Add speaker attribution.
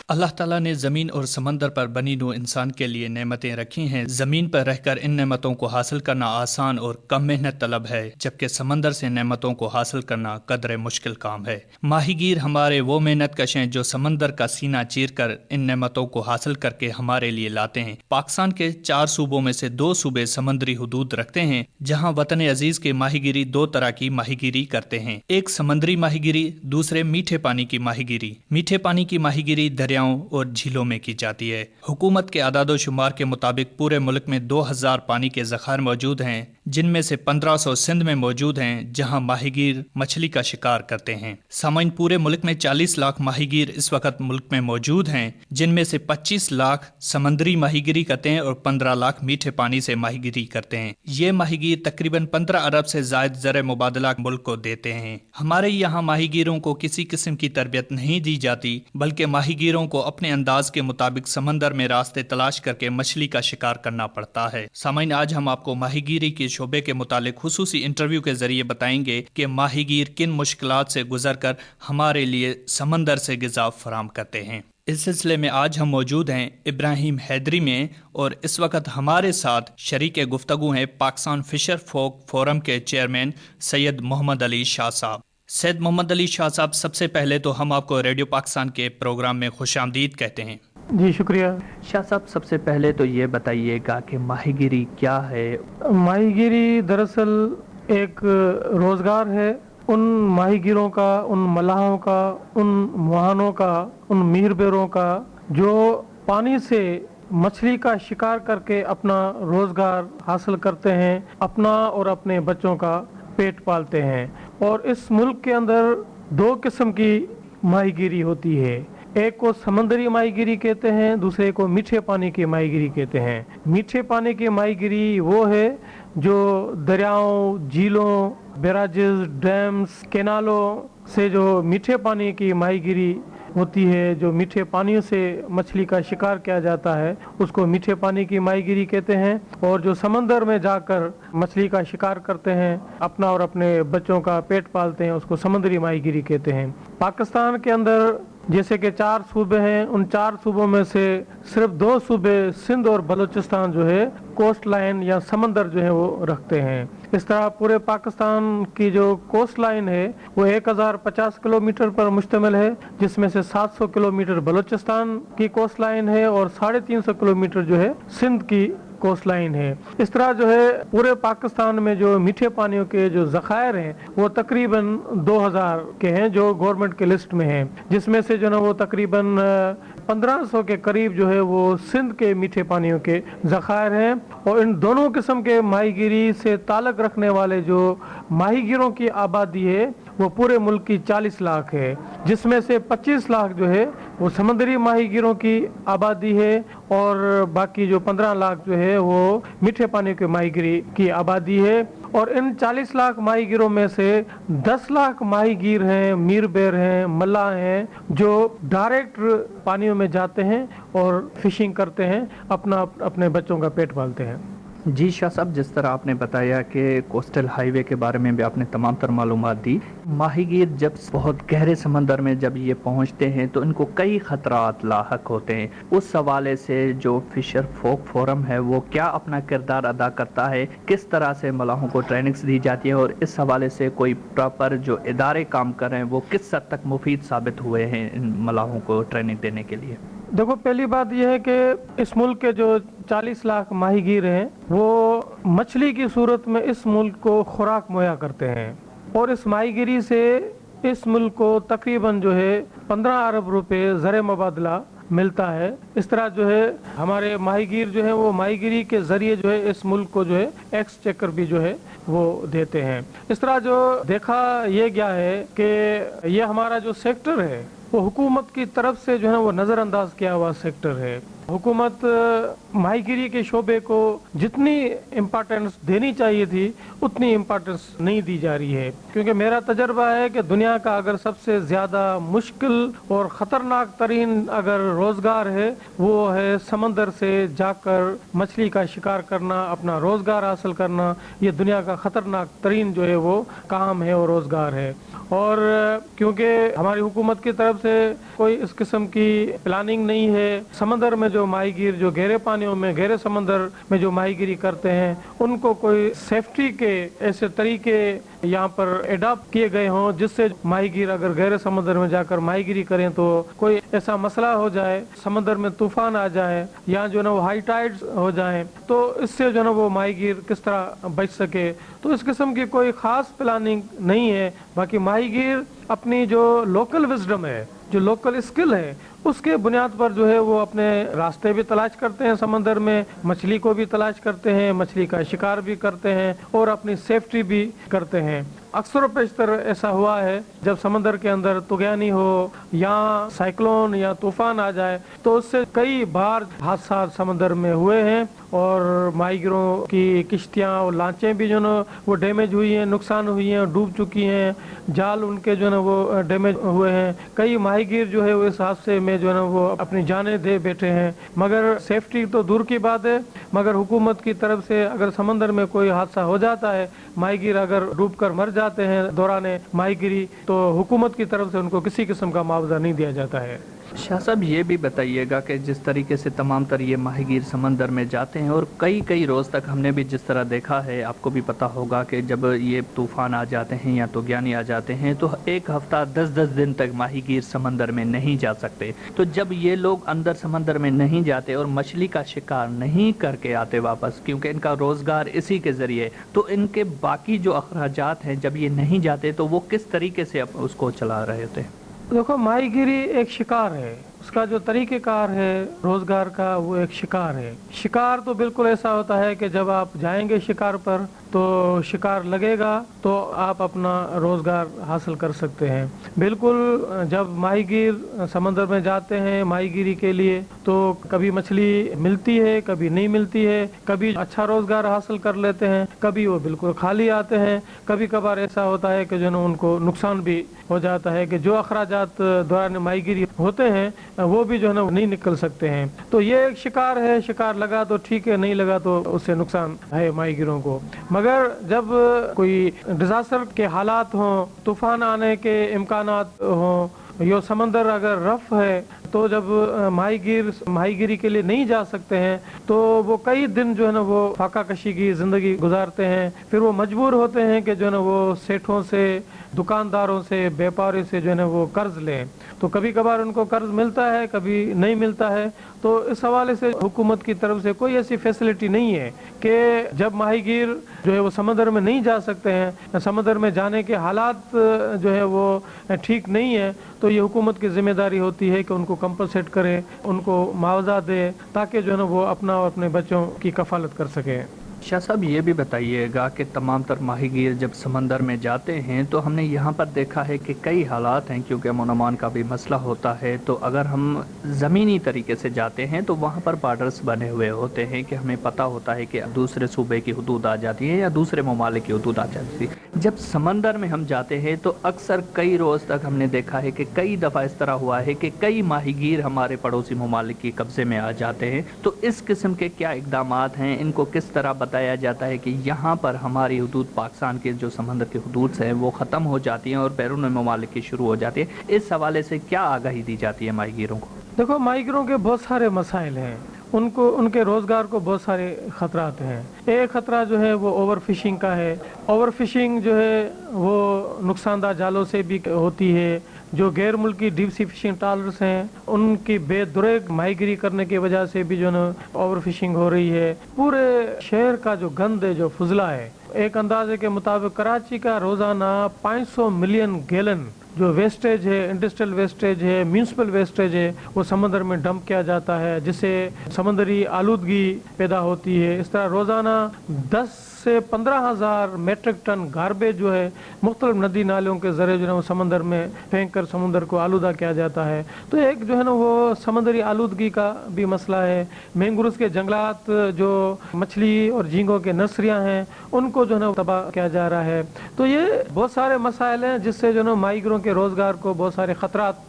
Speaker 1: اللہ تعالیٰ نے زمین اور سمندر پر بنی نوع انسان کے لیے نعمتیں رکھی ہیں۔ زمین پر رہ کر ان نعمتوں کو حاصل کرنا آسان اور کم محنت طلب ہے، جبکہ سمندر سے نعمتوں کو حاصل کرنا قدرے مشکل کام ہے۔ ماہی گیر ہمارے وہ محنت کش ہیں جو سمندر کا سینہ چیر کر ان نعمتوں کو حاصل کر کے ہمارے لیے لاتے ہیں۔ پاکستان کے 4 صوبوں میں سے 2 صوبے سمندری حدود رکھتے ہیں، جہاں وطن عزیز کے ماہی گیری 2 طرح کی ماہی گیری کرتے ہیں، ایک سمندری ماہی گیری، دوسرے میٹھے پانی کی ماہی گیری۔ میٹھے پانی کی ماہی گیری دریاؤں اور جھیلوں میں کی جاتی ہے۔ حکومت کے اعداد و شمار کے مطابق پورے ملک میں 2000 پانی کے ذخائر موجود ہیں، جن میں سے 1500 سندھ میں موجود ہیں، جہاں ماہی گیر مچھلی کا شکار کرتے ہیں۔ سامعین، پورے ملک میں 40 لاکھ ماہی گیر اس وقت ملک میں موجود ہیں، جن میں سے 25 لاکھ سمندری ماہی گیری کرتے ہیں اور 15 لاکھ میٹھے پانی سے ماہی گیری کرتے ہیں۔ یہ ماہی گیر تقریباً 15 ارب سے زائد زر مبادلہ ملک کو دیتے ہیں۔ ہمارے یہاں ماہی گیروں کو کسی قسم کی تربیت نہیں دی جاتی، بلکہ ماہی گیروں کو اپنے انداز کے مطابق سمندر میں راستے تلاش کر کے مچھلی کا شکار کرنا پڑتا ہے۔ سامعین، آج ہم آپ کو ماہی گیری کے شعبے کے متعلق خصوصی انٹرویو کے ذریعے بتائیں گے کہ ماہی گیر کن مشکلات سے گزر کر ہمارے لیے سمندر سے غذا فراہم کرتے ہیں۔ اس سلسلے میں آج ہم موجود ہیں ابراہیم حیدری میں، اور اس وقت ہمارے ساتھ شریک گفتگو ہیں پاکستان فشر فوک فورم کے چیئرمین سید محمد علی شاہ صاحب۔ سید محمد علی شاہ صاحب، سب سے پہلے تو ہم آپ کو ریڈیو پاکستان کے پروگرام میں خوش آمدید کہتے ہیں۔
Speaker 2: جی شکریہ۔
Speaker 1: شاہ صاحب، سب سے پہلے تو یہ بتائیے گا کہ ماہی گیری کیا ہے؟
Speaker 2: ماہی گیری دراصل ایک روزگار ہے ان ماہی گیروں کا، ان ملاحوں کا، ان مہانوں کا، ان میر بیروں کا جو پانی سے مچھلی کا شکار کر کے اپنا روزگار حاصل کرتے ہیں، اپنا اور اپنے بچوں کا پیٹ پالتے ہیں۔ اور اس ملک کے اندر 2 قسم کی ماہی گیری ہوتی ہے، ایک کو سمندری ماہی گیری کہتے ہیں، دوسرے کو میٹھے پانی کی ماہی گیری کہتے ہیں۔ میٹھے پانی کی ماہی گیری وہ ہے جو دریاؤں، جھیلوں، بیراجز، ڈیمز، کینالوں سے جو میٹھے پانی کی ماہی گیری ہوتی ہے، جو میٹھے پانیوں سے مچھلی کا شکار کیا جاتا ہے، اس کو میٹھے پانی کی ماہی گیری کہتے ہیں۔ اور جو سمندر میں جا کر مچھلی کا شکار کرتے ہیں، اپنا اور اپنے بچوں کا پیٹ پالتے ہیں، اس کو سمندری ماہی گیری کہتے ہیں۔ پاکستان کے اندر جیسے کہ 4 صوبے ہیں، ان 4 صوبوں میں سے صرف 2 صوبے سندھ اور بلوچستان جو ہے کوسٹ لائن یا سمندر جو ہے وہ رکھتے ہیں۔ اس طرح پورے پاکستان کی جو کوسٹ لائن ہے وہ 1050 کلومیٹر پر مشتمل ہے، جس میں سے 700 کلومیٹر بلوچستان کی کوسٹ لائن ہے اور 350 کلومیٹر جو ہے سندھ کی کوسٹ لائن ہے۔ اس طرح جو ہے پورے پاکستان میں جو میٹھے پانیوں کے جو ذخائر ہیں وہ تقریباً 2000 کے ہیں جو گورنمنٹ کے لسٹ میں ہیں، جس میں سے جو نا وہ تقریباً 1500 کے قریب جو ہے وہ سندھ کے میٹھے پانیوں کے ذخائر ہیں۔ اور ان دونوں قسم کے ماہی گیری سے تعلق رکھنے والے جو ماہی گیروں کی آبادی ہے وہ پورے ملک کی 40 لاکھ ہے، جس میں سے 25 لاکھ جو ہے وہ سمندری ماہی گیروں کی آبادی ہے، اور باقی جو 15 لاکھ جو ہے وہ میٹھے پانی کے ماہی گیری کی آبادی ہے۔ اور ان 40 لاکھ ماہی گیروں میں سے 10 لاکھ ماہی گیر ہیں، میر بیر ہیں، ملاح ہیں، جو ڈائریکٹ پانیوں میں جاتے ہیں اور فشنگ کرتے ہیں، اپنے بچوں کا پیٹ پالتے ہیں۔
Speaker 1: جی شاہ صاحب، جس طرح آپ نے بتایا کہ کوسٹل ہائی وے کے بارے میں بھی آپ نے تمام تر معلومات دی، ماہی گیر جب بہت گہرے سمندر میں جب یہ پہنچتے ہیں تو ان کو کئی خطرات لاحق ہوتے ہیں۔ اس حوالے سے جو فشر فوک فورم ہے وہ کیا اپنا کردار ادا کرتا ہے، کس طرح سے ملاحوں کو ٹریننگز دی جاتی ہے، اور اس حوالے سے کوئی پراپر جو ادارے کام کر رہے ہیں وہ کس حد تک مفید ثابت ہوئے ہیں ان ملاحوں کو ٹریننگ دینے کے لیے؟
Speaker 2: دیکھو، پہلی بات یہ ہے کہ اس ملک کے جو 40 لاکھ ماہی گیر ہیں وہ مچھلی کی صورت میں اس ملک کو خوراک مہیا کرتے ہیں، اور اس ماہی گیری سے اس ملک کو تقریباً جو ہے 15 ارب روپے زر مبادلہ ملتا ہے۔ اس طرح جو ہے ہمارے ماہی گیر جو ہیں وہ ماہی گیری کے ذریعے جو ہے اس ملک کو جو ہے ایکسچیکر بھی جو ہے وہ دیتے ہیں۔ اس طرح جو دیکھا یہ گیا ہے کہ یہ ہمارا جو سیکٹر ہے وہ حکومت کی طرف سے جو ہے وہ نظر انداز کیا ہوا سیکٹر ہے۔ हुकूमत माहीगिरी के शोबे को जितनी इम्पोर्टेंस देनी चाहिए थी उतनी इम्पोर्टेंस नहीं दी जा रही है, क्योंकि मेरा तजर्बा है कि दुनिया का अगर सबसे ज़्यादा मुश्किल और ख़तरनाक तरीन अगर रोज़गार है वो है समंदर से जाकर मछली का शिकार करना, अपना रोज़गार हासिल करना। ये दुनिया का ख़तरनाक तरीन जो है वो काम है और रोज़गार है। और क्योंकि हमारी हुकूमत की तरफ से कोई इस किस्म की प्लानिंग नहीं है, समंदर में जो माहीगीर जो गहरे पानियों में गहरे समंदर में जो माहीगिरी करते हैं उनको कोई सेफ्टी के ऐसे तरीके यहाँ पर एडॉप्ट किए गए हों जिससे माहीगीर अगर गहरे समंदर में जाकर माहीगिरी करें तो कोई ऐसा मसला हो जाए, समंदर में तूफान आ जाए या जो ना वो हाई टाइड्स हो जाए तो इससे जो ना वो माहीगीर किस तरह बच सके। तो इस किस्म की कोई ख़ास प्लानिंग नहीं है। बाकी माहीगीर अपनी जो लोकल विजडम है, जो लोकल स्किल है, उसके बुनियाद पर जो है वो अपने रास्ते भी तलाश करते हैं, समंदर में मछली को भी तलाश करते हैं, मछली का शिकार भी करते हैं और अपनी सेफ्टी भी करते हैं। अक्सर पेशतर ऐसा हुआ है जब समंदर के अंदर तुगयानी हो या साइक्लोन या तूफान आ जाए तो उससे कई बार हादसा समंदर में हुए हैं और माहीगिरों की किश्तियाँ और लांचें भी जो है वो डैमेज हुई हैं, नुकसान हुई हैं, डूब चुकी हैं, जाल उनके जो है वो डैमेज हुए हैं। कई माहीगीर जो है वो इस हादसे में जो है वो अपनी जानें दे बैठे हैं। मगर सेफ्टी तो दूर की बात है, मगर हुकूमत की तरफ से अगर समंदर में कोई हादसा हो जाता है, माहीगीर अगर डूब कर मर जाते हैं दौरान माहीगिरी, तो हुकूमत की तरफ से उनको किसी किस्म का मुआवजा नहीं दिया जाता है।
Speaker 1: शाह साहब ये भी बताइएगा कि जिस तरीके से तमाम तर ये माहीगीर समंदर में जाते हैं और कई रोज़ तक हमने भी जिस तरह देखा है, आपको भी पता होगा कि जब ये तूफ़ान आ जाते हैं या तुगयानी आ जाते हैं तो एक हफ़्ता 10-10 दिन तक माहीगीर समंदर में नहीं जा सकते। तो जब ये लोग अंदर समंदर में नहीं जाते और मछली का शिकार नहीं करके आते वापस, क्योंकि इनका रोज़गार इसी के ज़रिए, तो इनके बाकी जो अखराजात हैं जब ये नहीं जाते तो वो किस तरीके से उसको चला रहे होते हैं?
Speaker 2: देखो, माहीगिरी एक शिकार है, उसका जो तरीक़ेकार है रोज़गार का वो एक शिकार है। शिकार तो बिल्कुल ऐसा होता है कि जब आप जाएंगे शिकार पर तो शिकार लगेगा तो आप अपना रोज़गार हासिल कर सकते हैं। बिल्कुल जब माहीगीर समंदर में जाते हैं माहीगिरी के लिए तो कभी मछली मिलती है, कभी नहीं मिलती है, कभी अच्छा रोज़गार हासिल कर लेते हैं, कभी वो बिल्कुल खाली आते हैं। कभी कभार ऐसा होता है कि जो है उनको नुकसान भी हो जाता है कि जो अखराजात दौरान माहीगिरी होते हैं वो भी जो है ना नहीं निकल सकते हैं। तो ये एक शिकार है, शिकार लगा तो ठीक है, नहीं लगा तो उससे नुकसान है माहीगिरों को। मगर जब कोई डिजास्टर के हालात हों, तूफान आने के इम्कानात हों, यो समंदर अगर रफ है तो जब माहीगिरी के लिए नहीं जा सकते हैं तो वो कई दिन जो है ना वो फाका कशी की ज़िंदगी गुजारते हैं। फिर वो मजबूर होते हैं कि जो है ना वो सेठों से, दुकानदारों से, व्यापारी से जो है ना वो कर्ज लें। तो कभी कभार उनको कर्ज मिलता है, कभी नहीं मिलता है। तो इस हवाले से हुकूमत की तरफ से कोई ऐसी फैसिलिटी नहीं है कि जब माहीगीर जो है वो समंदर में नहीं जा सकते हैं, समंदर में जाने के हालात जो है वो ठीक नहीं है, तो ये हुकूमत की जिम्मेदारी होती है कि उनको कंपनसेट करे, उनको मुआवजा दे, ताकि जो है ना वो अपना और अपने बच्चों की कफालत कर सके।
Speaker 1: शाह साहब ये भी बताइएगा कि तमाम तर माहीगीर जब समंदर में जाते हैं तो हमने यहाँ पर देखा है कि कई हालात हैं, क्योंकि अमन अमान का भी मसला होता है। तो अगर हम ज़मीनी तरीके से जाते हैं तो वहाँ पर बार्डर्स बने हुए होते हैं कि हमें पता होता है कि दूसरे सूबे की हदूद आ जाती है या दूसरे ममालिक की हदूद आ जाती है। जब समंदर में हम जाते हैं तो अक्सर कई रोज़ तक हमने देखा है कि कई दफ़ा इस तरह हुआ है कि कई माहीगीर हमारे पड़ोसी ममालिक की कब्ज़े में आ जाते हैं। तो इस किस्म के क्या इक़दाम हैं, इनको किस तरह बताया जाता है कि यहाँ पर हमारी हदूद पाकिस्तान के जो समंदर की हदूद है वो ख़त्म हो जाती हैं और बैरून ममालिक की शुरू हो जाती है? इस हवाले से क्या आगाही दी जाती है माहीगीरों को?
Speaker 2: देखो, माहीगीरों के बहुत सारे मसाइल हैं, उनको उनके रोज़गार को बहुत सारे ख़तरात हैं। एक ख़तरा जो है वो ओवर फिशिंग का है। ओवर फिशिंग जो है वो नुकसानदा जालों से भी होती है। जो गैर मुल्की डीप सी फिशिंग ट्रालर्स हैं उनकी बेदुरेग माहीगिरी करने की वजह से भी जो है ओवर फिशिंग हो रही है। पूरे शहर का जो गंद है, जो फुजला है, एक अंदाजे के मुताबिक कराची का रोज़ाना 500 मिलियन गैलन जो वेस्टेज है, इंडस्ट्रियल वेस्टेज है, म्यूनिसिपल वेस्टेज है, वो समंदर में डंप किया जाता है, जिससे समंदरी आलूदगी पैदा होती है। इस तरह रोज़ाना 10 سے 15,000 میٹرک ٹن گاربیج جو ہے مختلف ندی نالوں کے ذریعے جو ہے وہ سمندر میں پھینک کر سمندر کو آلودہ کیا جاتا ہے. تو ایک جو ہے نا وہ سمندری آلودگی کا بھی مسئلہ ہے. مینگروز کے جنگلات جو مچھلی اور جھینگوں کے نرسریاں ہیں ان کو جو ہے نا تباہ کیا جا رہا ہے. تو یہ بہت سارے مسائل ہیں جس سے جو ہے نا ماہی گیروں کے روزگار کو بہت سارے خطرات